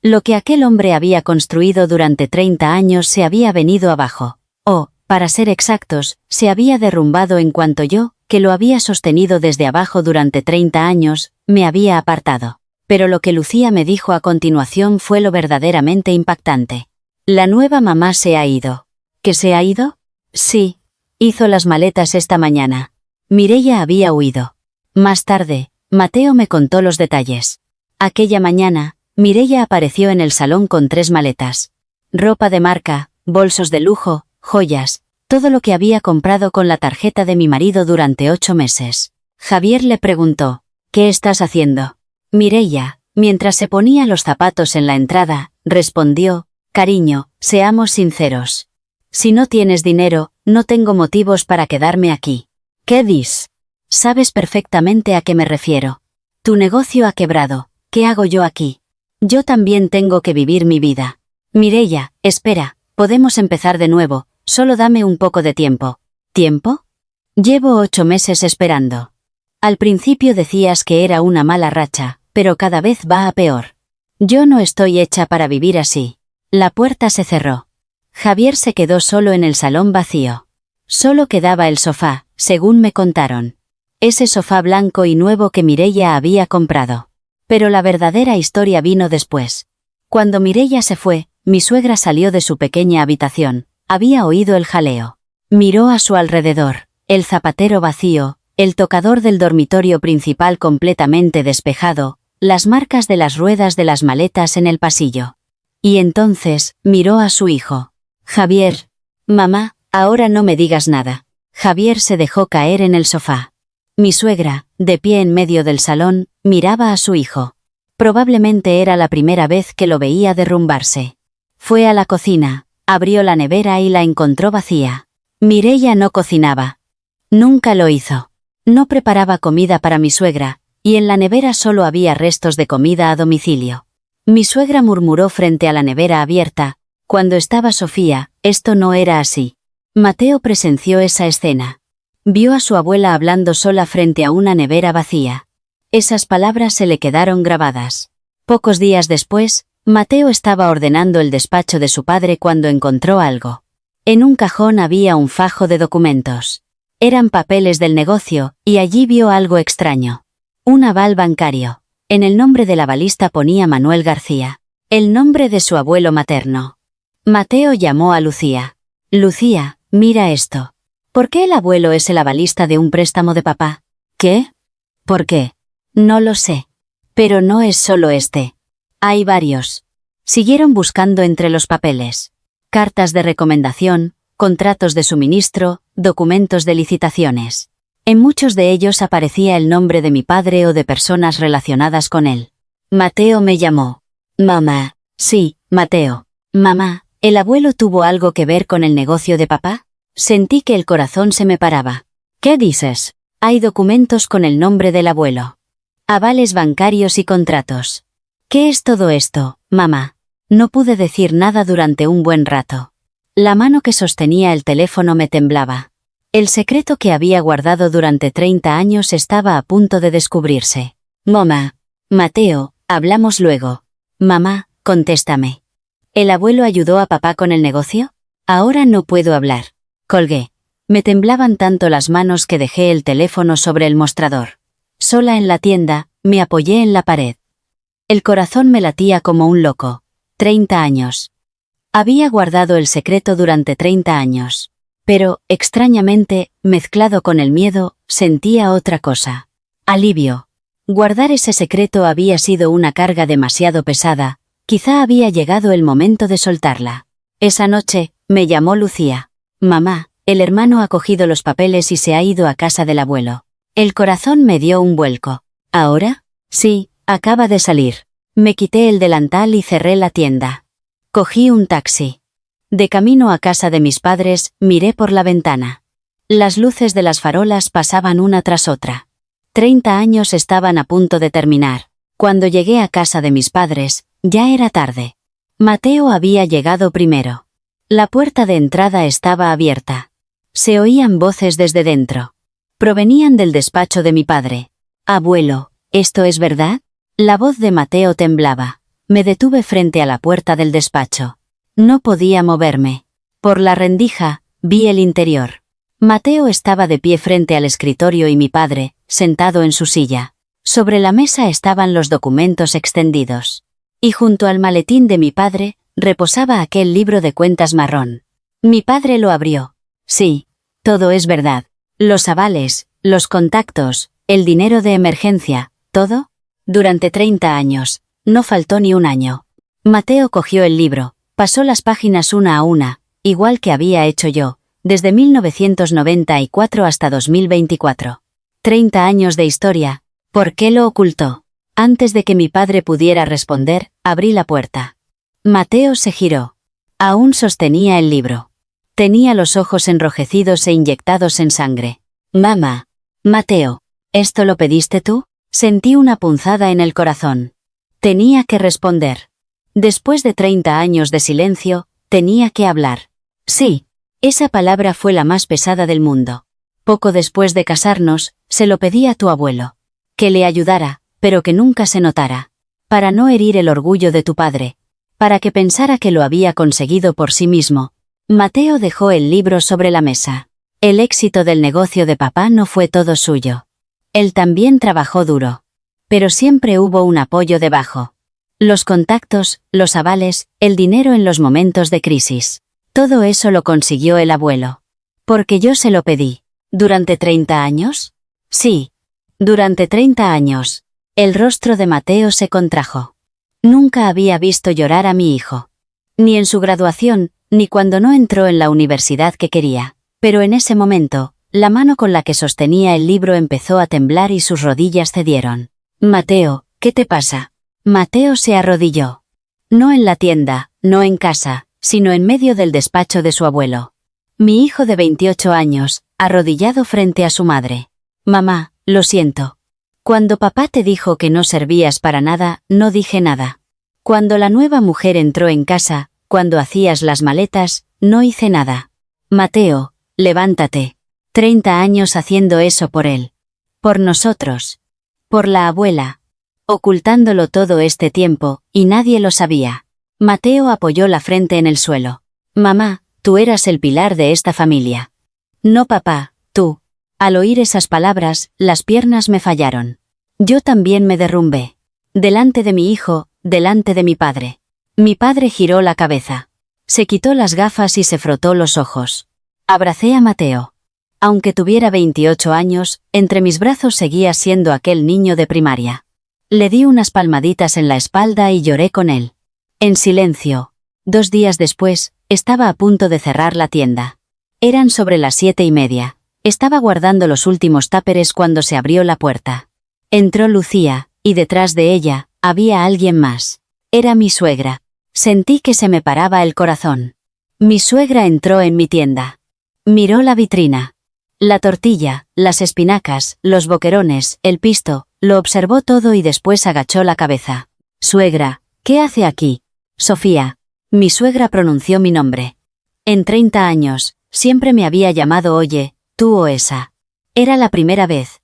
Lo que aquel hombre había construido durante 30 años se había venido abajo. O, para ser exactos, se había derrumbado en cuanto yo, que lo había sostenido desde abajo durante 30 años, me había apartado. Pero lo que Lucía me dijo a continuación fue lo verdaderamente impactante. La nueva mamá se ha ido. ¿Que se ha ido? Sí. Hizo las maletas esta mañana. Mireia había huido. Más tarde, Mateo me contó los detalles. Aquella mañana, Mireia apareció en el salón con 3 maletas. Ropa de marca, bolsos de lujo, joyas, todo lo que había comprado con la tarjeta de mi marido durante 8 meses. Javier le preguntó, ¿qué estás haciendo? Mireia, mientras se ponía los zapatos en la entrada, respondió, cariño, seamos sinceros. Si no tienes dinero, no tengo motivos para quedarme aquí. ¿Qué dis? Sabes perfectamente a qué me refiero. Tu negocio ha quebrado, ¿qué hago yo aquí? Yo también tengo que vivir mi vida. Mireia, espera, podemos empezar de nuevo, solo dame un poco de tiempo. ¿Tiempo? Llevo 8 meses esperando. Al principio decías que era una mala racha, pero cada vez va a peor. Yo no estoy hecha para vivir así. La puerta se cerró. Javier se quedó solo en el salón vacío. Solo quedaba el sofá, según me contaron. Ese sofá blanco y nuevo que Mireia había comprado. Pero la verdadera historia vino después. Cuando Mireia se fue, mi suegra salió de su pequeña habitación. Había oído el jaleo. Miró a su alrededor, el zapatero vacío, el tocador del dormitorio principal completamente despejado, las marcas de las ruedas de las maletas en el pasillo. Y entonces, miró a su hijo. Javier. Mamá, ahora no me digas nada. Javier se dejó caer en el sofá. Mi suegra, de pie en medio del salón, miraba a su hijo. Probablemente era la primera vez que lo veía derrumbarse. Fue a la cocina, abrió la nevera y la encontró vacía. Mireia no cocinaba. Nunca lo hizo. No preparaba comida para mi suegra, y en la nevera solo había restos de comida a domicilio. Mi suegra murmuró frente a la nevera abierta, cuando estaba Sofía, esto no era así. Mateo presenció esa escena. Vio a su abuela hablando sola frente a una nevera vacía. Esas palabras se le quedaron grabadas. Pocos días después, Mateo estaba ordenando el despacho de su padre cuando encontró algo. En un cajón había un fajo de documentos. Eran papeles del negocio, y allí vio algo extraño. Un aval bancario. En el nombre del avalista ponía Manuel García, el nombre de su abuelo materno. Mateo llamó a Lucía. Lucía, mira esto. ¿Por qué el abuelo es el avalista de un préstamo de papá? ¿Qué? ¿Por qué? No lo sé. Pero no es solo este. Hay varios. Siguieron buscando entre los papeles. Cartas de recomendación, contratos de suministro, documentos de licitaciones. En muchos de ellos aparecía el nombre de mi padre o de personas relacionadas con él. Mateo me llamó. Mamá. Sí, Mateo. Mamá, ¿el abuelo tuvo algo que ver con el negocio de papá? Sentí que el corazón se me paraba. ¿Qué dices? Hay documentos con el nombre del abuelo. Avales bancarios y contratos. ¿Qué es todo esto, mamá? No pude decir nada durante un buen rato. La mano que sostenía el teléfono me temblaba. El secreto que había guardado durante 30 años estaba a punto de descubrirse. Mamá. Mateo, hablamos luego. Mamá, contéstame. ¿El abuelo ayudó a papá con el negocio? Ahora no puedo hablar. Colgué. Me temblaban tanto las manos que dejé el teléfono sobre el mostrador. Sola en la tienda, me apoyé en la pared. El corazón me latía como un loco. 30 años. Había guardado el secreto durante 30 años. Pero, extrañamente, mezclado con el miedo, sentía otra cosa. Alivio. Guardar ese secreto había sido una carga demasiado pesada, quizá había llegado el momento de soltarla. Esa noche, me llamó Lucía. Mamá, el hermano ha cogido los papeles y se ha ido a casa del abuelo. El corazón me dio un vuelco. ¿Ahora? Sí, acaba de salir. Me quité el delantal y cerré la tienda. Cogí un taxi. De camino a casa de mis padres, miré por la ventana. Las luces de las farolas pasaban una tras otra. 30 años estaban a punto de terminar. Cuando llegué a casa de mis padres, ya era tarde. Mateo había llegado primero. La puerta de entrada estaba abierta. Se oían voces desde dentro. Provenían del despacho de mi padre. Abuelo, ¿esto es verdad? La voz de Mateo temblaba. Me detuve frente a la puerta del despacho. No podía moverme. Por la rendija, vi el interior. Mateo estaba de pie frente al escritorio y mi padre, sentado en su silla. Sobre la mesa estaban los documentos extendidos. Y junto al maletín de mi padre, reposaba aquel libro de cuentas marrón. Mi padre lo abrió. Sí, todo es verdad. Los avales, los contactos, el dinero de emergencia, ¿todo? Durante 30 años, no faltó ni un año. Mateo cogió el libro, pasó las páginas una a una, igual que había hecho yo, desde 1994 hasta 2024. 30 años de historia. ¿Por qué lo ocultó? Antes de que mi padre pudiera responder, abrí la puerta. Mateo se giró. Aún sostenía el libro. Tenía los ojos enrojecidos e inyectados en sangre. Mamá. Mateo, ¿esto lo pediste tú? Sentí una punzada en el corazón. Tenía que responder. Después de 30 años de silencio, tenía que hablar. Sí, esa palabra fue la más pesada del mundo. Poco después de casarnos, se lo pedí a tu abuelo. Que le ayudara, pero que nunca se notara. Para no herir el orgullo de tu padre. Para que pensara que lo había conseguido por sí mismo. Mateo dejó el libro sobre la mesa. El éxito del negocio de papá no fue todo suyo. Él también trabajó duro. Pero siempre hubo un apoyo debajo. Los contactos, los avales, el dinero en los momentos de crisis. Todo eso lo consiguió el abuelo. Porque yo se lo pedí. ¿Durante 30 años? Sí. Durante 30 años. El rostro de Mateo se contrajo. Nunca había visto llorar a mi hijo. Ni en su graduación, ni cuando no entró en la universidad que quería. Pero en ese momento, la mano con la que sostenía el libro empezó a temblar y sus rodillas cedieron. Mateo, ¿qué te pasa? Mateo se arrodilló. No en la tienda, no en casa, sino en medio del despacho de su abuelo. Mi hijo de 28 años, arrodillado frente a su madre. Mamá, lo siento. Cuando papá te dijo que no servías para nada, no dije nada. Cuando la nueva mujer entró en casa, cuando hacías las maletas, no hice nada. Mateo, levántate. 30 años haciendo eso por él. Por nosotros. Por la abuela. Ocultándolo todo este tiempo, y nadie lo sabía. Mateo apoyó la frente en el suelo. Mamá, tú eras el pilar de esta familia. No papá, tú. Al oír esas palabras, las piernas me fallaron. Yo también me derrumbé. Delante de mi hijo, delante de mi padre. Mi padre giró la cabeza. Se quitó las gafas y se frotó los ojos. Abracé a Mateo. Aunque tuviera 28 años, entre mis brazos seguía siendo aquel niño de primaria. Le di unas palmaditas en la espalda y lloré con él. En silencio. 2 días después, estaba a punto de cerrar la tienda. Eran sobre las 7:30. Estaba guardando los últimos táperes cuando se abrió la puerta. Entró Lucía, y detrás de ella, había alguien más. Era mi suegra. Sentí que se me paraba el corazón. Mi suegra entró en mi tienda. Miró la vitrina. La tortilla, las espinacas, los boquerones, el pisto, lo observó todo y después agachó la cabeza. Suegra, ¿qué hace aquí? Sofía. Mi suegra pronunció mi nombre. En 30 años, siempre me había llamado oye, tú o esa. Era la primera vez.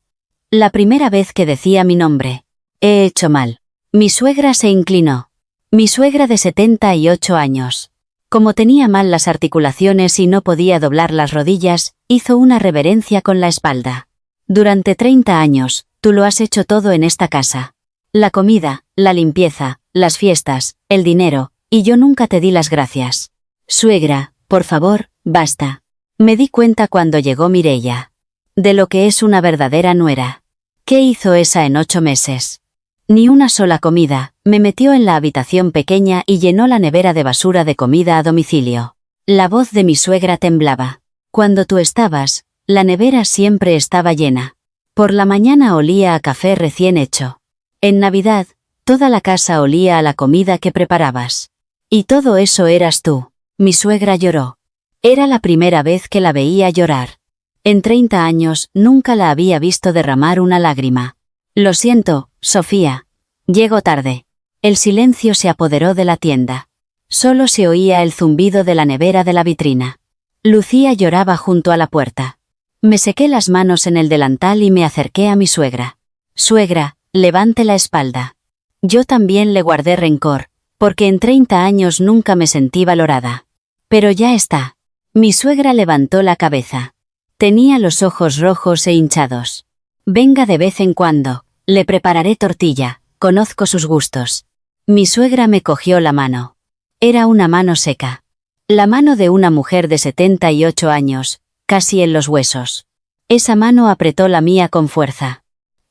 La primera vez que decía mi nombre. He hecho mal. Mi suegra se inclinó. Mi suegra de 78 años. Como tenía mal las articulaciones y no podía doblar las rodillas, hizo una reverencia con la espalda. Durante 30 años, tú lo has hecho todo en esta casa. La comida, la limpieza, las fiestas, el dinero, y yo nunca te di las gracias. Suegra, por favor, basta. Me di cuenta cuando llegó Mireia. De lo que es una verdadera nuera. ¿Qué hizo esa en 8 meses? Ni una sola comida, me metió en la habitación pequeña y llenó la nevera de basura de comida a domicilio. La voz de mi suegra temblaba. Cuando tú estabas, la nevera siempre estaba llena. Por la mañana olía a café recién hecho. En Navidad, toda la casa olía a la comida que preparabas. Y todo eso eras tú. Mi suegra lloró. Era la primera vez que la veía llorar. En 30 años nunca la había visto derramar una lágrima. Lo siento, Sofía. Llego tarde. El silencio se apoderó de la tienda. Solo se oía el zumbido de la nevera de la vitrina. Lucía lloraba junto a la puerta. Me sequé las manos en el delantal y me acerqué a mi suegra. Suegra, levante la espalda. Yo también le guardé rencor, porque en 30 años nunca me sentí valorada. Pero ya está. Mi suegra levantó la cabeza. Tenía los ojos rojos e hinchados. Venga de vez en cuando, le prepararé tortilla, conozco sus gustos. Mi suegra me cogió la mano. Era una mano seca. La mano de una mujer de 78 años, casi en los huesos. Esa mano apretó la mía con fuerza.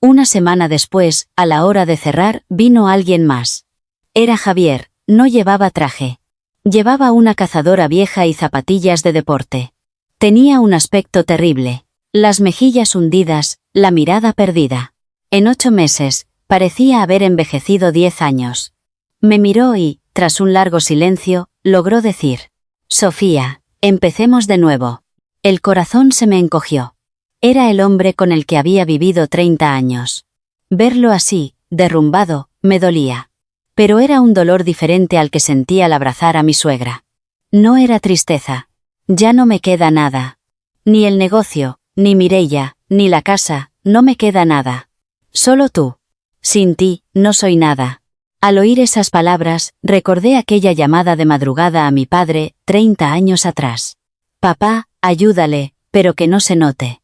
Una semana después, a la hora de cerrar, vino alguien más. Era Javier, no llevaba traje. Llevaba una cazadora vieja y zapatillas de deporte. Tenía un aspecto terrible. Las mejillas hundidas, la mirada perdida. En 8 meses, parecía haber envejecido 10 años. Me miró y, tras un largo silencio, logró decir: «Sofía, empecemos de nuevo». El corazón se me encogió. Era el hombre con el que había vivido 30 años. Verlo así, derrumbado, me dolía. Pero era un dolor diferente al que sentí al abrazar a mi suegra. No era tristeza. Ya no me queda nada. Ni el negocio, ni Mireia, ni la casa, no me queda nada. Solo tú. Sin ti, no soy nada. Al oír esas palabras, recordé aquella llamada de madrugada a mi padre, 30 años atrás. Papá, ayúdale, pero que no se note.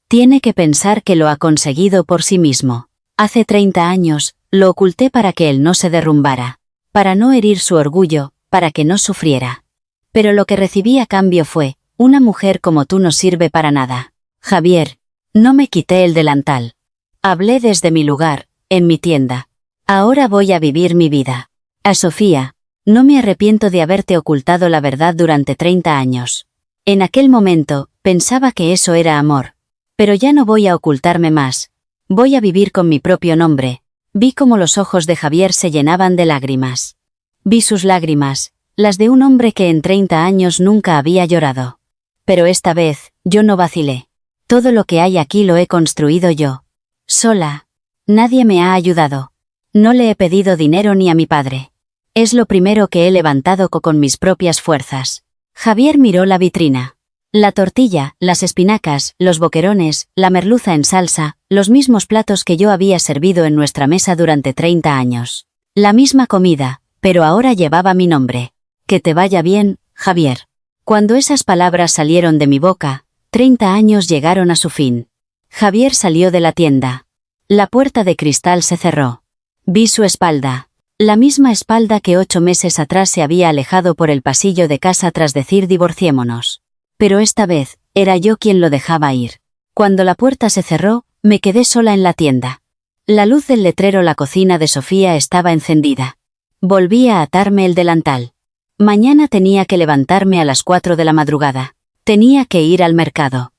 Tiene que pensar que lo ha conseguido por sí mismo. Hace 30 años, lo oculté para que él no se derrumbara, para no herir su orgullo, para que no sufriera. Pero lo que recibí a cambio fue: una mujer como tú no sirve para nada. Javier, no me quité el delantal. Hablé desde mi lugar, en mi tienda. Ahora voy a vivir mi vida. A Sofía, no me arrepiento de haberte ocultado la verdad durante 30 años. En aquel momento, pensaba que eso era amor. Pero ya no voy a ocultarme más. Voy a vivir con mi propio nombre. Vi cómo los ojos de Javier se llenaban de lágrimas. Vi sus lágrimas, las de un hombre que en 30 años nunca había llorado. Pero esta vez, yo no vacilé. Todo lo que hay aquí lo he construido yo. Sola. Nadie me ha ayudado. No le he pedido dinero ni a mi padre. Es lo primero que he levantado con mis propias fuerzas. Javier miró la vitrina. La tortilla, las espinacas, los boquerones, la merluza en salsa, los mismos platos que yo había servido en nuestra mesa durante 30 años. La misma comida, pero ahora llevaba mi nombre. Que te vaya bien, Javier. Cuando esas palabras salieron de mi boca, 30 años llegaron a su fin. Javier salió de la tienda. La puerta de cristal se cerró. Vi su espalda. La misma espalda que 8 meses atrás se había alejado por el pasillo de casa tras decir divorciémonos. Pero esta vez, era yo quien lo dejaba ir. Cuando la puerta se cerró, me quedé sola en la tienda. La luz del letrero La cocina de Sofía estaba encendida. Volví a atarme el delantal. Mañana tenía que levantarme a las 4 de la madrugada. Tenía que ir al mercado.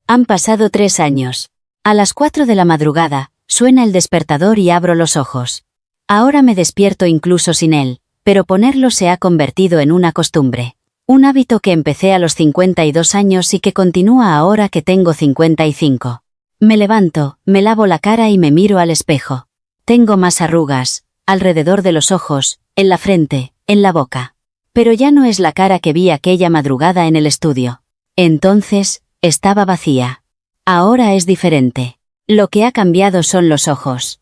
Han pasado 3 años. A las 4 de la madrugada, suena el despertador y abro los ojos. Ahora me despierto incluso sin él, pero ponerlo se ha convertido en una costumbre. Un hábito que empecé a los 52 años y que continúa ahora que tengo 55. Me levanto, me lavo la cara y me miro al espejo. Tengo más arrugas, alrededor de los ojos, en la frente, en la boca. Pero ya no es la cara que vi aquella madrugada en el estudio. Entonces, estaba vacía. Ahora es diferente. Lo que ha cambiado son los ojos.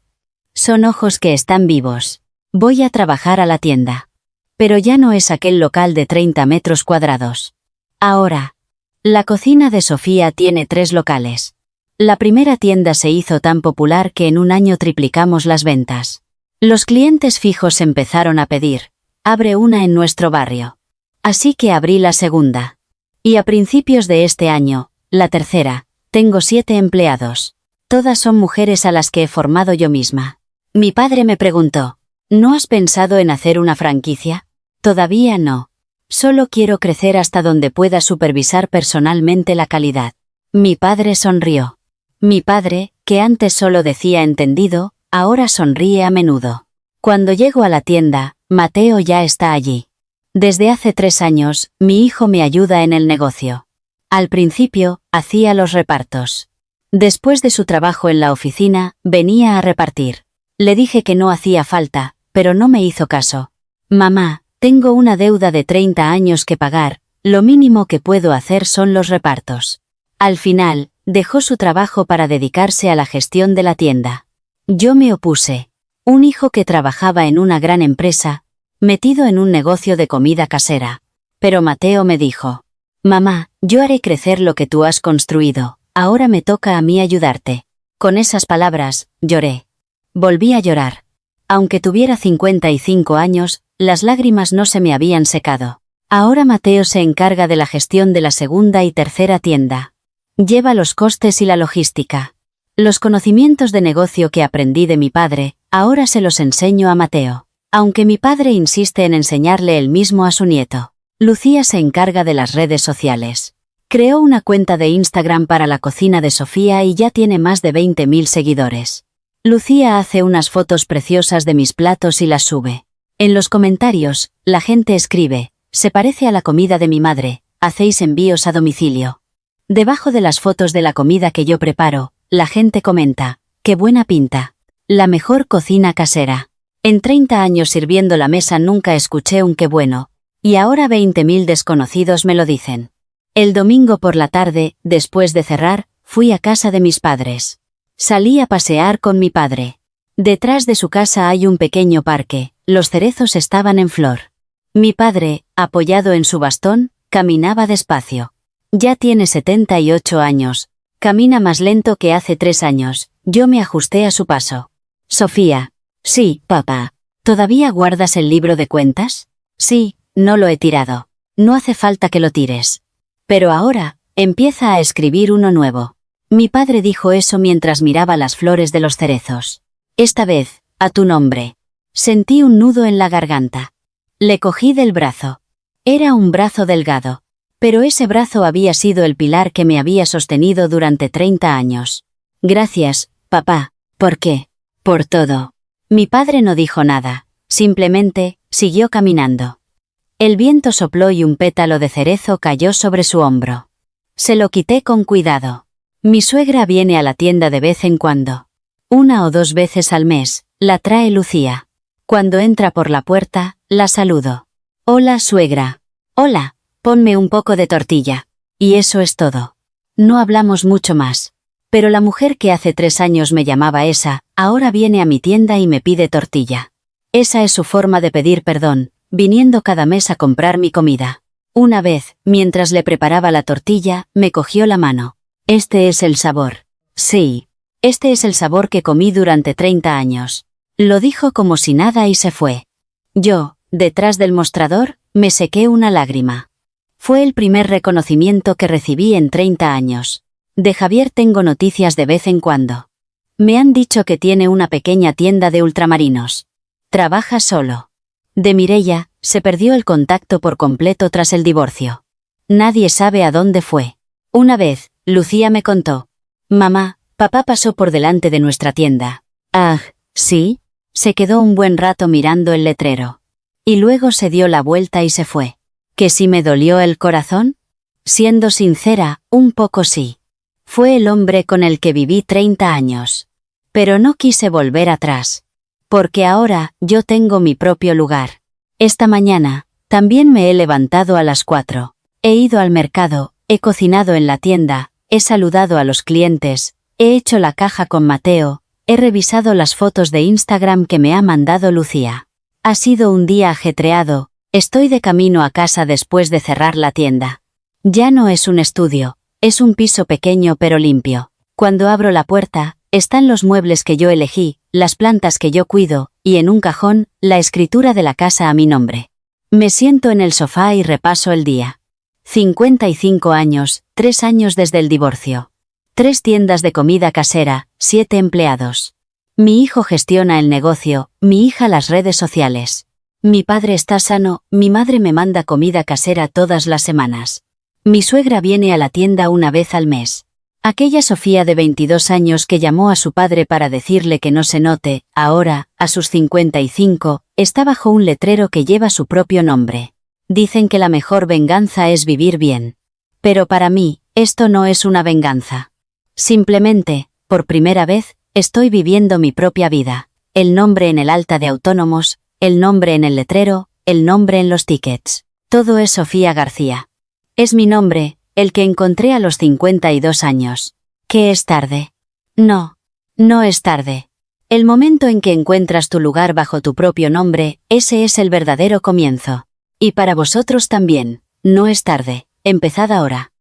Son ojos que están vivos. Voy a trabajar a la tienda. Pero ya no es aquel local de 30 metros cuadrados. Ahora, la cocina de Sofía tiene 3 locales. La primera tienda se hizo tan popular que en un año triplicamos las ventas. Los clientes fijos empezaron a pedir: abre una en nuestro barrio. Así que abrí la segunda. Y a principios de este año, la tercera. Tengo 7 empleados. Todas son mujeres a las que he formado yo misma. Mi padre me preguntó: ¿no has pensado en hacer una franquicia? Todavía no. Solo quiero crecer hasta donde pueda supervisar personalmente la calidad. Mi padre sonrió. Mi padre, que antes solo decía entendido, ahora sonríe a menudo. Cuando llego a la tienda, Mateo ya está allí. Desde hace 3 años, mi hijo me ayuda en el negocio. Al principio, hacía los repartos. Después de su trabajo en la oficina, venía a repartir. Le dije que no hacía falta, pero no me hizo caso. Mamá, tengo una deuda de 30 años que pagar, lo mínimo que puedo hacer son los repartos. Al final, dejó su trabajo para dedicarse a la gestión de la tienda. Yo me opuse. Un hijo que trabajaba en una gran empresa, metido en un negocio de comida casera. Pero Mateo me dijo: Mamá, yo haré crecer lo que tú has construido, ahora me toca a mí ayudarte. Con esas palabras, lloré. Volví a llorar. Aunque tuviera 55 años, las lágrimas no se me habían secado. Ahora Mateo se encarga de la gestión de la segunda y tercera tienda. Lleva los costes y la logística. Los conocimientos de negocio que aprendí de mi padre, ahora se los enseño a Mateo. Aunque mi padre insiste en enseñarle él mismo a su nieto. Lucía se encarga de las redes sociales. Creó una cuenta de Instagram para la cocina de Sofía y ya tiene más de 20.000 seguidores. Lucía hace unas fotos preciosas de mis platos y las sube. En los comentarios, la gente escribe, se parece a la comida de mi madre, hacéis envíos a domicilio. Debajo de las fotos de la comida que yo preparo, la gente comenta, qué buena pinta. La mejor cocina casera. En 30 años sirviendo la mesa nunca escuché un qué bueno, y ahora 20.000 desconocidos me lo dicen. El domingo por la tarde, después de cerrar, fui a casa de mis padres. Salí a pasear con mi padre. Detrás de su casa hay un pequeño parque, los cerezos estaban en flor. Mi padre, apoyado en su bastón, caminaba despacio. Ya tiene 78 años, camina más lento que hace 3 años, yo me ajusté a su paso. Sofía. Sí, papá. ¿Todavía guardas el libro de cuentas? Sí, no lo he tirado. No hace falta que lo tires. Pero ahora, empieza a escribir uno nuevo. Mi padre dijo eso mientras miraba las flores de los cerezos. Esta vez, a tu nombre. Sentí un nudo en la garganta. Le cogí del brazo. Era un brazo delgado. Pero ese brazo había sido el pilar que me había sostenido durante 30 años. Gracias, papá. ¿Por qué? Por todo. Mi padre no dijo nada, simplemente, siguió caminando. El viento sopló y un pétalo de cerezo cayó sobre su hombro. Se lo quité con cuidado. Mi suegra viene a la tienda de vez en cuando. 1 o 2 veces al mes, la trae Lucía. Cuando entra por la puerta, la saludo. Hola, suegra. Hola, ponme un poco de tortilla. Y eso es todo. No hablamos mucho más. Pero la mujer que hace 3 años me llamaba esa, ahora viene a mi tienda y me pide tortilla. Esa es su forma de pedir perdón, viniendo cada mes a comprar mi comida. Una vez, mientras le preparaba la tortilla, me cogió la mano. Este es el sabor. Sí. Este es el sabor que comí durante 30 años. Lo dijo como si nada y se fue. Yo, detrás del mostrador, me sequé una lágrima. Fue el primer reconocimiento que recibí en 30 años. De Javier tengo noticias de vez en cuando. Me han dicho que tiene una pequeña tienda de ultramarinos. Trabaja solo. De Mireia, se perdió el contacto por completo tras el divorcio. Nadie sabe a dónde fue. Una vez, Lucía me contó. Mamá, papá pasó por delante de nuestra tienda. Ah, ¿sí? Se quedó un buen rato mirando el letrero. Y luego se dio la vuelta y se fue. ¿Que si me dolió el corazón? Siendo sincera, un poco sí. Fue el hombre con el que viví 30 años. Pero no quise volver atrás. Porque ahora, yo tengo mi propio lugar. Esta mañana, también me he levantado a las 4. He ido al mercado, he cocinado en la tienda, he saludado a los clientes, he hecho la caja con Mateo, he revisado las fotos de Instagram que me ha mandado Lucía. Ha sido un día ajetreado, estoy de camino a casa después de cerrar la tienda. Ya no es un estudio. Es un piso pequeño pero limpio. Cuando abro la puerta, están los muebles que yo elegí, las plantas que yo cuido, y en un cajón, la escritura de la casa a mi nombre. Me siento en el sofá y repaso el día. 55 años, 3 años desde el divorcio. 3 tiendas de comida casera, 7 empleados. Mi hijo gestiona el negocio, mi hija las redes sociales. Mi padre está sano, mi madre me manda comida casera todas las semanas. Mi suegra viene a la tienda una vez al mes. Aquella Sofía de 22 años que llamó a su padre para decirle que no se note, ahora, a sus 55, está bajo un letrero que lleva su propio nombre. Dicen que la mejor venganza es vivir bien. Pero para mí, esto no es una venganza. Simplemente, por primera vez, estoy viviendo mi propia vida. El nombre en el alta de autónomos, el nombre en el letrero, el nombre en los tickets. Todo es Sofía García. Es mi nombre, el que encontré a los 52 años. ¿Qué es tarde? No. No es tarde. El momento en que encuentras tu lugar bajo tu propio nombre, ese es el verdadero comienzo. Y para vosotros también, no es tarde. Empezad ahora.